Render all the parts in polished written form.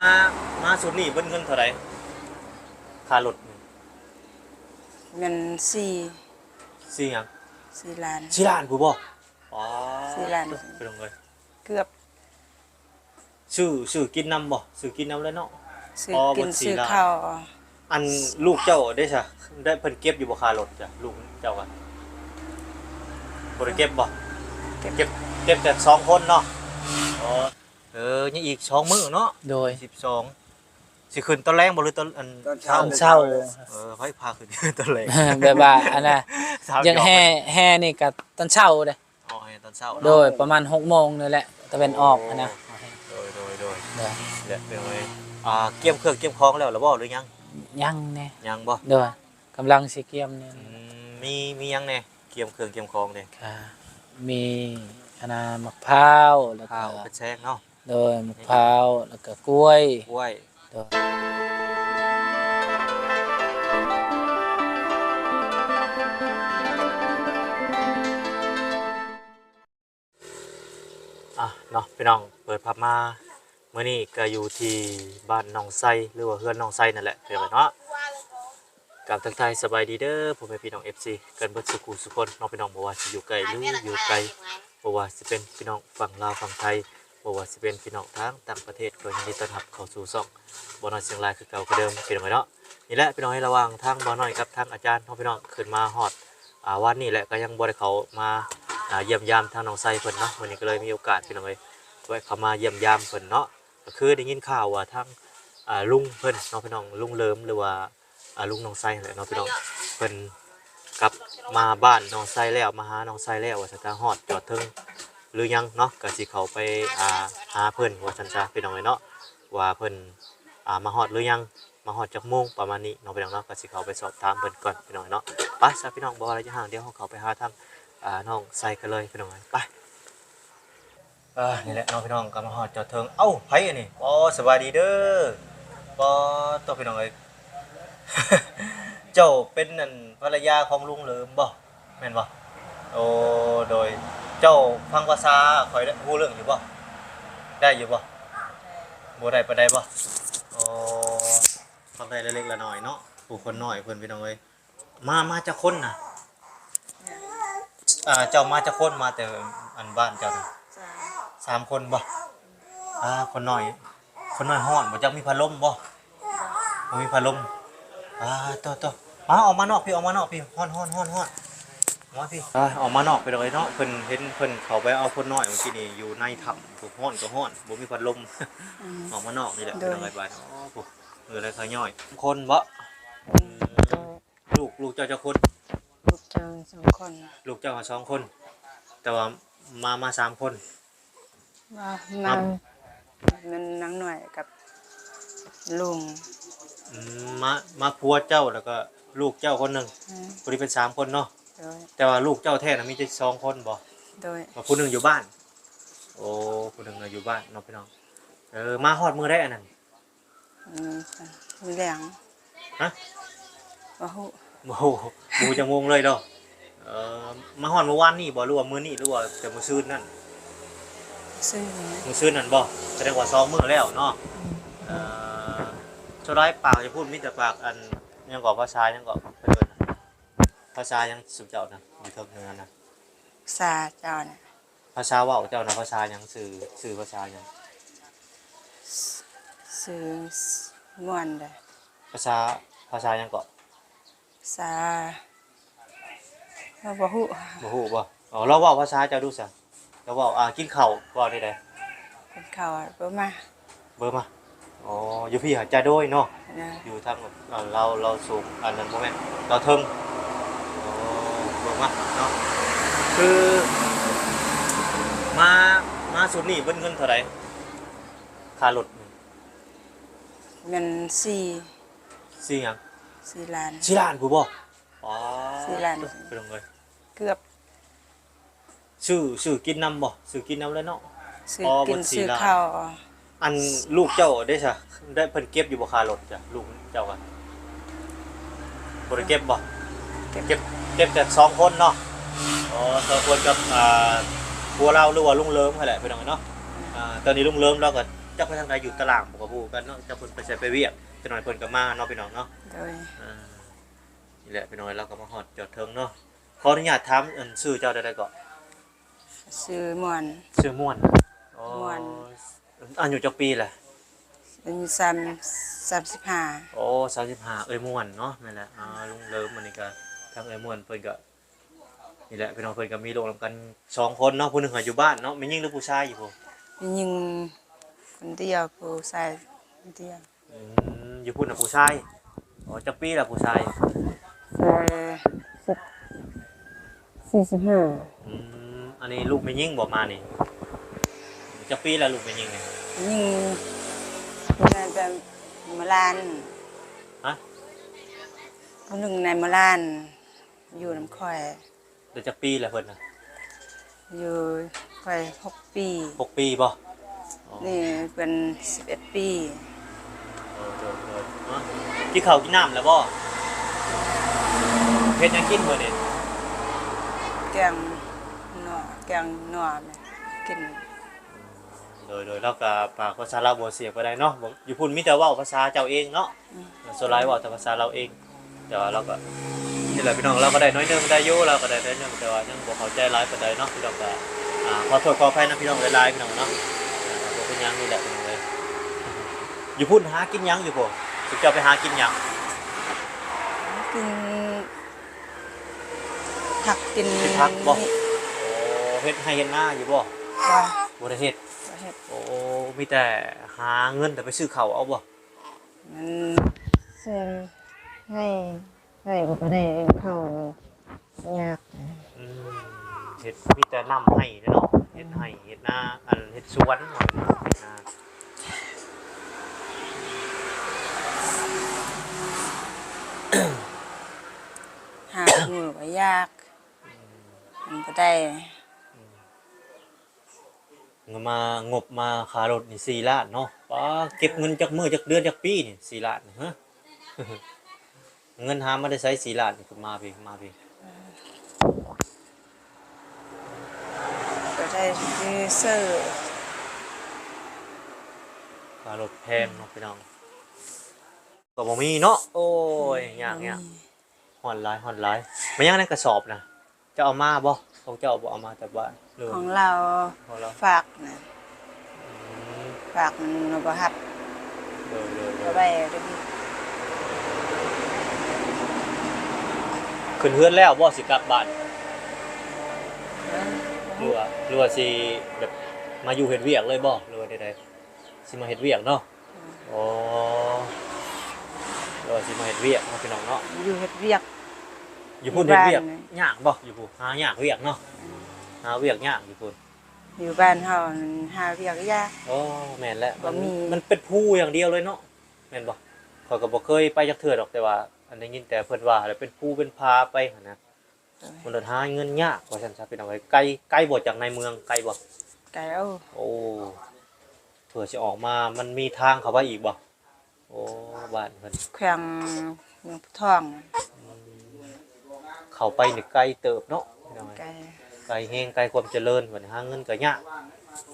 มามาสุดนี่เบิ้เงินเท่าไหร่ค่ารถเงินสี่หยัง4 ล้านสี่ล้านกูบ่อ๋อ4 ล้านไปลงเลยเกือบซื้อกินน้ำบ่ซื้อกินน้ำแล้วเนาะซื้อกินซื้อข้าวอันลูกเจ้าได้ซะได้เพิ่นเก็บอยู่บ่ค่ารถจ้ะลูกเจ้าก็บ่ได้เก็บบ่เก็บแต่2คนเนาะอ๋อยังอีก2มื้อเนาะโดย12สิขึ้นตอนแรงบ่หรือตอนอันเช้าไผพาขึ้นตอนแรง แบบว่าอันน่ะยังแห่นี่ก็ตอนเช้าเด้อ๋อแห่ตอนเช้าโดยประมาณ 6 โมงนี่แหละตะเวนออกนะโดยและเป็นไงเกี่ยมเครื่องเกี่ยมของแล้วหรือบ่หรือยังยังแน่ยังบ่โดยกำลังสิเกี่ยมนี่มียังแน่เกี่ยมเครื่องเกี่ยมของนี่ค่ะมีอันน่ะมะพร้าวแล้วก็เป็นแซงเนาะโดยมะพร้าวแล้วก็กล้วยโดยเนาะพี่น้องเปิดภาพมาเมื่อนี้ก็อยู่ที่บ้านหนองไซหรือว่าเฮือนหนองไซนั่นแหละเพื่อนเนาะกับทักทายสบายดีเด้อพ่อแม่พี่น้อง FC กันเบิดสุขุสุคนน้องพี่น้องบ่ว่าสิอยู่ไกลหรืออยู่ไกลบ่ว่าสิเป็นพี่น้องฝั่งลาวฝั่งไทยบ่ว่าสิเป็นพี่น้องทางต่างประเทศก็ยินดีต้อนรับเข้าสู่ช่องบ่น้อยเสียงรายคือเก่าคือเดิมพี่น้องเนาะนี่แหละพี่น้องให้ระวังทางบ่น้อยกับทางอาจารย์น้องพี่น้องขึ้นมาฮอดวันนี้แหละก็ยังบ่ได้เข้ามาเยี่ยมยามทางหนองไซเพิ่นเนาะวันนี้ก็เลยมีโอกาสพี่น้องเอ้ยไว้เข้ามาเยี่ยมยามเพิ่นเนาะก็คือได้ยินข่าวว่าทางลุงเพิ่นเนาะพี่น้องลุงเลิมหรือว่าลุงหนองไซนั่นแหละเนาะพี่น้องเพิ่นกลับมาบ้านหนองไซแล้วมาหาหนองไซแล้วว่าซั่นจ้าฮอดจอดถึงหรือยังเนาะก็สิเข้าไปหาเพิ่นว่าซั่นจ้าพี่น้องเอ้ยเนาะว่าเพิ่นมาฮอดหรือยังมาฮอดจักโมงประมาณนี้เนาะพี่น้องเนาะก็สิเข้าไปสอบถามเพิ่นก่อนพี่น้องเนาะไปซะพี่น้องบ่อะไรจะห่างเดี๋ยวเราเข้าไปหาทางน้องไซกันเลยพี่น้องไปนี่แหละน้องพี่น้องก็มาฮอดจอดเทิงเอ้าไผอันนี้สวัสดีเด้อตัวพี่น้องเอ้ย เจ้าเป็นนั่นภรรยาของลุงเหลิมบ่แม่นบ่โอ้โดยเจ้าฟังภาษาข่อยได้ฮู้เรื่องอยู่บ่ได้อยู่บ่บ่ได้ปานใดบ่โอ้ฟังได้เล็กๆละน้อยเนาะผู้คนน้อยเพิ่นพี่น้องเอ้ยมาจักคนน่ะเจ้ามาจักคนมาแต่อันบ้านเจ้าน่ะ3 คนบ่คนน้อยฮ้อนบ่จักมีพัดลมบ่มีพัดลมต่อมาออกมานอกพี่ออกมานอกพี่ฮ้อนมาพี่ออกมานอกไปเลยเนาะเพิ่นเห็นเพิ่นเขาไปเอาคนน้อยเมื่อกี้นี่อยู่ในถ้ำถูกฮ้อนก็ฮ้อนบ่มีพัดลมออกมานอกนี่แหละเป็นอะไรไปปุ๊บอะไรเขาย่อยคนบ่ลูกเจ้าจะคนลูกเจ้า2 คนลูกเจ้า2 คนแต่ว่ามา3 คนมันนางหน่อยกับลุงมาผัวเจ้าแล้วก็ลูกเจ้าคนหนึ่งพอดีเป็น3 คนเนาะแต่ว่าลูกเจ้าแท้น่ะมีแต่2 คนบ่โดยผู้หนึ่งอยู่บ้านโอ้ผู้หนึ่งอยู่บ้านเนาะพี่น้องมาฮอดมื้อได้อันนั้นมีแรงฮะบ่ฮู้บูจังงงเลยเนาะมาฮอดเมื่อวานนี้บ่หรือว่ามื้อนี้หรือว่าแต่มื้อซื่นนั่นมื้อซื่นนั่นบ่แสดงว่า2 มื้อแล้วเนาะโซดาปากจะพูดมิแต่ปากอันยังก่อภาษายังก่อเพิ่นภาษายังสุเจ้านะอยู่เทิงเนื้อนะภาษาเจ้าน่ะภาษาเว้าเจ้านะภาษายังสื่อภาษายังสื่อม่วนเด้ภาษายังก่อภาษาบ่ฮู้บ่เราเว้าภาษาเจ้าดูซะเราเว้ากินข้าวเว้าได้ใดกินข้าวเบอร์มาอยู่พี่หาใจด้วยเนาะอยู่ทางเราสูงอันนั้นบ่แม่นเราเทิงเบิ่งมาเนาะคือมาสุดนี่เบิ้เงินเท่าไหร่ค่ารถเงินหยัง4 ล้าน4 ล้านกูบ่4 ล้านไปลงเลยเกือบซื้อกินน้ำบ่ซื้อกินน้ำแล้วเนาะซื้อกินซื้อข้าวอันลูกเจ้าได้ซะได้เพิ่นเก็บอยู่บ่ค่ารถจ้ะลูกเจ้าก็บ่ได้เก็บบ่เก็บแต่2 คนเนาะ2 คนกับผัวเราหรือว่าลุงเลิมนั่นแหละพี่น้องเนาะตอนนี้ลุงเลิมเราก็ จักไปทางใดอยู่ตารางบ่ก็บ่กันเนาะจักเพิ่นไปใช้ไปเวียกจักหน่อยเพิ่นก็มาเนาะพี่น้องเนาะ โดย นี่แหละพี่น้อยเราก็มาฮอดจอดเทิงเนาะขออนุญาตถามชื่อเจ้าได้ก่อน ซื้อม่วน ชื่อม่วนอ๋อ ม่วน อายุจักปีแหละ เป็น35 โอ้35เอ้ยม่วนเนาะนั่นแหละลุงเลิมอันนี้ก็ทางเอ้ยม่วนเพิ่นก็นี่แหละพี่น้องเพิ่นก็มีลูกนํกัน2คนเนาะผู้หนึงอยู่บ้านเนาะแม่นหญิงหรือผู้ชายอยู่พุ่น มียิงคนเดียวผู้ชายคนเดียว อยู่พุ่นน่ะผู้ชายอ๋อจักปีล่ะผู้ชาย 45 อันนี้ลูกแม่นหญิงบ่มานี่จักปีล่ะลูกแม่นหญิงเนี่ย ยิงคนนั้นเป็นมะลาน ฮะ คนหนึ่งในมะลานอยู่น้ำข่อย เดี๋ยวจักปีล่ะเพิ่นน่ะ อยู่ข่อย6 ปี 6 ปีบ่อ๋อ นี่เป็น11 ปี เนาะกินข้าวกินน้ำแล้วบ่เฮ็ดหยังกินมื้อนี้ แกงหน่อแกงหน่อแม่กิน โดยเราก็ฝากภาษาลาวบ่เสียบ่ได้เนาะบ่อยู่พุ่นมีแต่เว้าภาษาเจ้าเองเนาะส่วนหลายเว้าแต่ภาษาเราเองแต่ว่าเราก็นี่แหละพี่น้องเราก็ได้น้อยนึงได้อยู่เราก็ได้น้อยนึงแต่ว่ายังบ่เข้าใจหลายปานใดเนาะพี่น้องก็ขอโทษขออภัยนะพี่น้องหลายๆพี่น้องเนาะบ่เป็นหยังนี่แหละพี่น้องเอ้ยอยู่พุ่นหากินหยังอยู่พุ่นสิเจ้าไปหากินหยัง กินผักกิน กินผักบ่โอ้เฮ็ดให้เฮ็ดนาอยู่บ่ ว่า บ่ได้เฮ็ด เฮ็ด โอ้มีแต่หาเงินแต่ไปซื้อข้าวเอาบ่ มัน ซื้อให้ก็ได้เข้าวยาก เฮ็ดมีแต่น้ำให้เนาะเฮ็ดให้เฮ็ดนาอันเฮ็ดสวนเนาะเฮ็ดนา หาหมูก็ยากมันบ่ได้ เงินมางบมาค่ารถนี่4ล้านเนาะป้าเก็บเงินจักมื้อจักเดือนจักปีนี่4ล้านนี่ฮะ เงินหามาได้ใช้4ล้านนี่คือมาพี่มาพี่ ก็ได้ซื้อ ค่ารถแพงเนาะพี่น้องก็บ่มีเนาะโอ้ยยากฮ้อนหลายมันยังในกระสอบนะจะเอามาบ่ของเจ้าบ่เอามาแต่บ้านหรือ ของเรา ของเรา ฝากนะฝากมันบ่ฮับ เด้อ บ่ไปเด้อ ขึ้นเฮือนแล้วบ่สิกลับบ้านหรือว่าสิแบบมาอยู่เฮ็ดเวียกเลยบ่หรือว่าใดๆสิมาเฮ็ดเวียกเนาะอ๋อหรือว่าสิมาเฮ็ดเวียกเนาะพี่น้องเนาะ อยู่เฮ็ดเวียก อยู่พุ่นเฮ็ดเวียก บ้าน ยากบ่อยู่พุ่นหายากเวียกเนาะหาเวียกยากอยู่พุ่น อยู่บ้านเฮาหาเวียกยาก โอ้แม่นแล้ว บ่มี มันเป็นผู้อย่างเดียวเลยเนาะแม่นบ่ข้อยก็บ่เคยไปจักเทื่อดอกแต่ว่าอันได้ยินแต่เพิ่นว่าแล้วเป็นผู้เป็นพาไปหั่นนะมันเดินหาเงินยากว่าซั่นซะพี่น้องเอ้ยไกลบ่จากในเมืองไกลบ่ ไก่เอา โอ้เผื่อสิออกมามันมีทางเข้าไปอีกบ่โอ้บ้านเพิ่น แขวงเมืองทอง เข้าไปนี่ไกลเติบเนาะพี่น้องเอ้ย ไก่ ไกลแฮงไกลความเจริญเหมือนหาเงินก็ยาก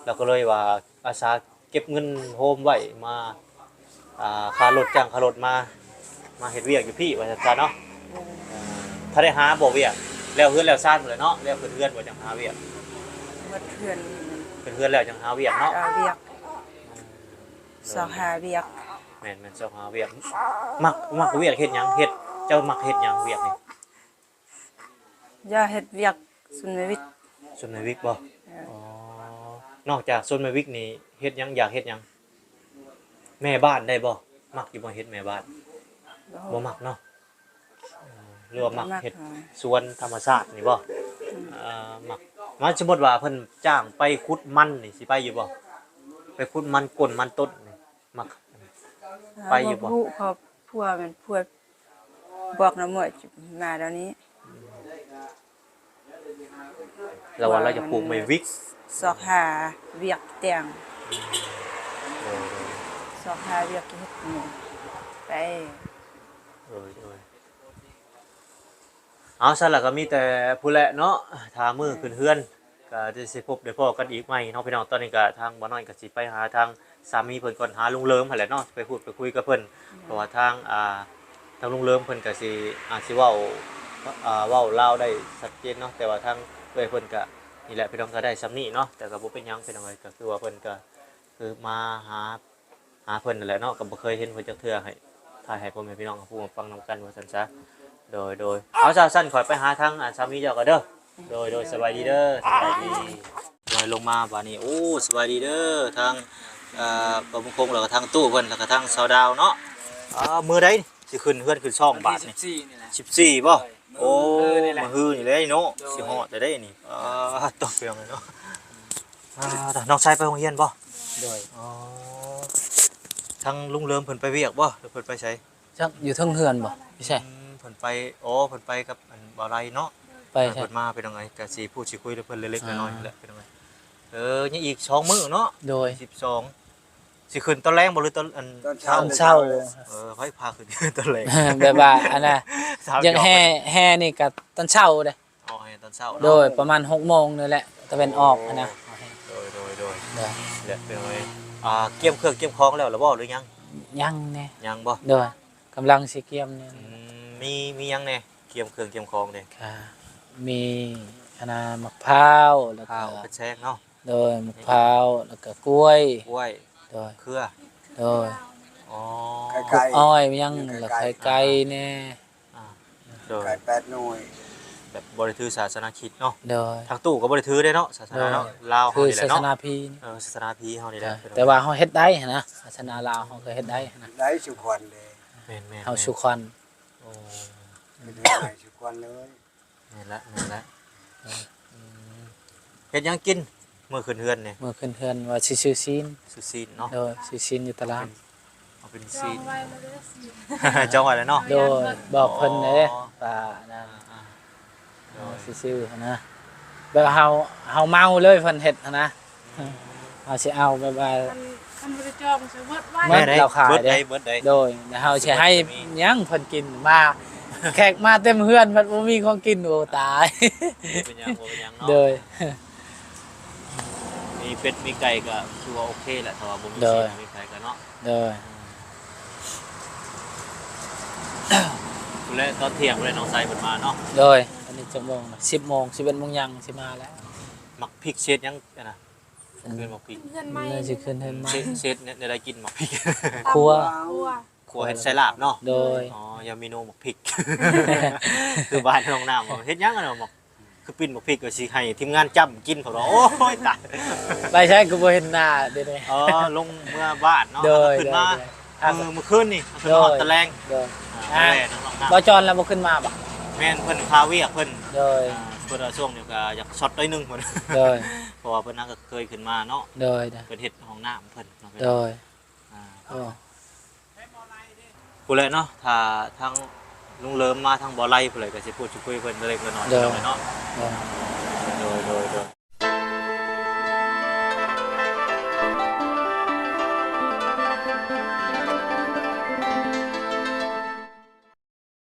แล้วก็เลยว่าอาสาเก็บเงินโฮมไว้มาค่ารถจ้างค่ารถมาเฮ็ดเวียกอยู่พี่ว่าซั่นซะเนาะถ้าได้หาบ่เวียกแล้วเฮือนแล้วซ่านหมดเลยเนาะแล้วเพิ่นเฮือนบ่จังหาเวียก หมดเพื่อน เพิ่นเฮือนแล้วจังหาเวียกเนาะ เอาเวียกสอหาเวียก แม่นๆเจ้าหาเวียกมักเวียกเฮ็ดหยังเฮ็ดเจ้ามักเฮ็ดหยังเวียกนี่ อย่าเฮ็ดเวียกสุนวิทย์ ส่วนในวิกบ่อ๋อนอกจากส่วนในวิกนี่เฮ็ดหยังอยากเฮ็ดหยังแม่บ้านได้บ่มักอยู่บ่เฮ็ดแม่บ้านบ่มักเนาะหรือว่ามักเฮ็ดสวนธรรมชาตินี่บ่มักมันสมมุติว่าเพิ่นจ้างไปขุดมันนี่สิไปอยู่บ่ไปขุดมันก้นมันต้นนี่มัก ไปอยู่บ่ ผู้พอพัวมันพัวบอกน้ำหมดมาเดี๋ยวนี้ แล้วว่าเราจะปลูกไม้วิก สอกหาเวียกเตียงสอกหาเวียกเฮ็ดหมู่ไป เอาซั่นล่ะก็มีแต่ผู้แหละเนาะถ้ามื้อขึ้นเฮือนก็จะสิพบได้พ้อกันอีกใหม่เนาะพี่น้องตอนนี้ก็ทางบ่น้อยก็สิไปหาทาง สามีเพิ่นก่อนหาลุงเลิมหั่นแหละเนาะไปพูดไปคุยกับเพิ่นเพราะว่าทางทางลุงเลิมเพิ่นก็สิอาจสิเว้าเว้าลาวได้ชัดเจนเนาะแต่ว่าทางเอ้ยเพิ่นก็นี่แหละพี่น้องก็ได้ซำนี้เนาะแต่ก็บ่เป็นหยังพี่น้องเอ้ยก็คือว่าเพิ่นก็คือมาหาเพิ่นนั่นแหละเนาะก็บ่เคยเห็นเพิ่นจักเทื่อให้ถ่ายให้พ่อแม่พี่น้องผู้มาฟังนํกันว่าซั่นซะโดยเอาซะสั้นขอยไปหาทางสามีเจ้าก็เด้อโดยสบายดีเด้อสบายดีลอยลงมาบัดนี้โอ้สบายดีเด้อทางประมงคงแล้วก็ทางตู้เพิ่นแล้วก็ทางสาวดาวเนาะมื้อใดสิขึ้นเฮือนขึ้นช่องบาทนี่ 14นี่แหละ 14บ่โอ้ นี่แหละ มาฮือนี่เลยเนาะสิฮอดได้นี่ตกเปรียงเลยเนาะน้องชายไปโรงเรียนบ่ โดย อ๋อทางลุงเลิมเพิ่นไปเวียกบ่หรือเพิ่นไปไส จักอยู่เทิงเฮือนบ่ไม่ใช่ เพิ่นไปเพิ่นไปกับอันบ่าวไรเนาะ ไปใช่ เพิ่นมาเป็นจังไงก็สิพูดสิคุยกับเพิ่นเล็กๆน้อยๆนี่แหละเป็นจังไงยังอีก2มื้อเนาะ โดย 12สิขึ้นตอนแรงบ่หรือตอนอัน ตอน ตอนเช้า ค่อยพาขึ้น ตอนแรง แบบว่าอันน่ะ สาว ยัง หก แห่นี่ก็ตอนเช้าเด้ อ๋อให้ตอนเช้า โดยประมาณ6โมงนี่แหละตะเวนออกนะ โดย เด้อ แหละเป็นจังไงเกี่ยมเครื่องเกี่ยมของแล้วหรือบ่หรือยัง ยังแน่ ยังบ่ โดยกำลังสิเกียมเนี่ย มียังแน่เกี่ยมเครื่องเกี่ยมของเด้ ค่ะมีอันน่ะมะพร้าวแล้วก็ ข้าวกระแชงเนาะ โดยมะพร้าวแล้วก็กล้วย กล้วย โดย เครือ โดย อ๋อ ไก่ อ้อยยังแล้วไข่ไก่แน่ โดย ไก่8หน่วย แบบบริถือศาสนาคริสต์เนาะ โดย ทางตู้ก็บริถือได้เนาะศาสนาเนาะลาว คื เฮา อ นี่แห ศา ละ ส เนาะ นาพีนี่ ศาสนาพีเฮานี่แหละ แต่ว่าเฮาเฮ็ดได้นะศาสนาลาวเฮาก็เฮ็ดได้นะ ได้สุขวัญเลย แม่นๆ เฮาสุคัน โอ้ เป็นได้สุขวัญเลย แม่นละเฮ็ดหยังกินมื้อขึ้นเฮือนนี่ เมื่อขึ้นเฮือนว่าสิซื้อซีน สุซีนเนาะ โดยซื้อซีนอยู่ตลาด เอาเป็นซีนจองไว้แล้วเนาะ โดยบอกเพิ่นเด้ว่านั่น โดย สิซื้อนะแบบเฮาเมาเลยเพิ่นเฮ็ดนะเฮาสิเอาแบบว่า มันบ่ได้จองซื้อเบิดไว้ เบิดเราขาย เบิด เด้ ได้เบิดได้ โดยแล้วเฮาสิให้หยังเพิ่นกินมาแขกมาเต็มเฮือนมันบ่มีของกินโอ้ตาย เป็นหยังบ่เป็นหยังเนาะ โดย มีเป็ดมีไก่ก็คือว่าโอเคแหละแต่ว่าบ่มี โด ซี ย นมีไก่ก็เนาะ โดย คุณและตอนเที่ยงคุณและน้องไซเพิ่นมาเนาะ โดยอันนี้จังโมงนะ10โมง11โมงยังสิมาแล้ว หมักพริกเช็ดยังนะคือหมักพริก เงินใหม่ น่าสิขึ้นเฮ็ดมา เช็ดเนี่ยได้กินหมักพริก ครัว ครัว ครัวเฮ็ดใส่ลาบเนาะ โดย อ๋อยาเมนูหมักพริก คือบ้านน้องน้ำเฮ็ดหยังกันเนาะหมักคือปิ้นหมักพริกก็สิให้ทีมงานจ้ำกินเพิ่นว่าโอ้ยตาย ไปใช้ก็บ่เห็นหน้าเด้อ อ๋อลงเมื่อบ้านเนาะ โดย ขึ้นมา โดย เมื่อคืนนี่ขึ้นมาฮอดตะแลง โดย อ่าแม่น้องน้ำ บ่จอนแล้วบ่ขึ้นมาบ่ แม่นเพิ่นพาเวียกเพิ่น โดย เพิ่นว่าช่วงนี้ก็อยากช็อตได้นึงเพิ่น โดย เพราะว่าเพิ่นน่ะก็เคยขึ้นมาเนาะ โดย เพิ่นเฮ็ดห้องน้ำเพิ่นเนาะ โดย อ่า โอ้ ผู้ใดเนาะถ้าทางลุงเลิมมาทางบ่อไร่ผู้ใดก็สิพูดคุยเพิ่นเล็กน้อยๆเนาะ โดย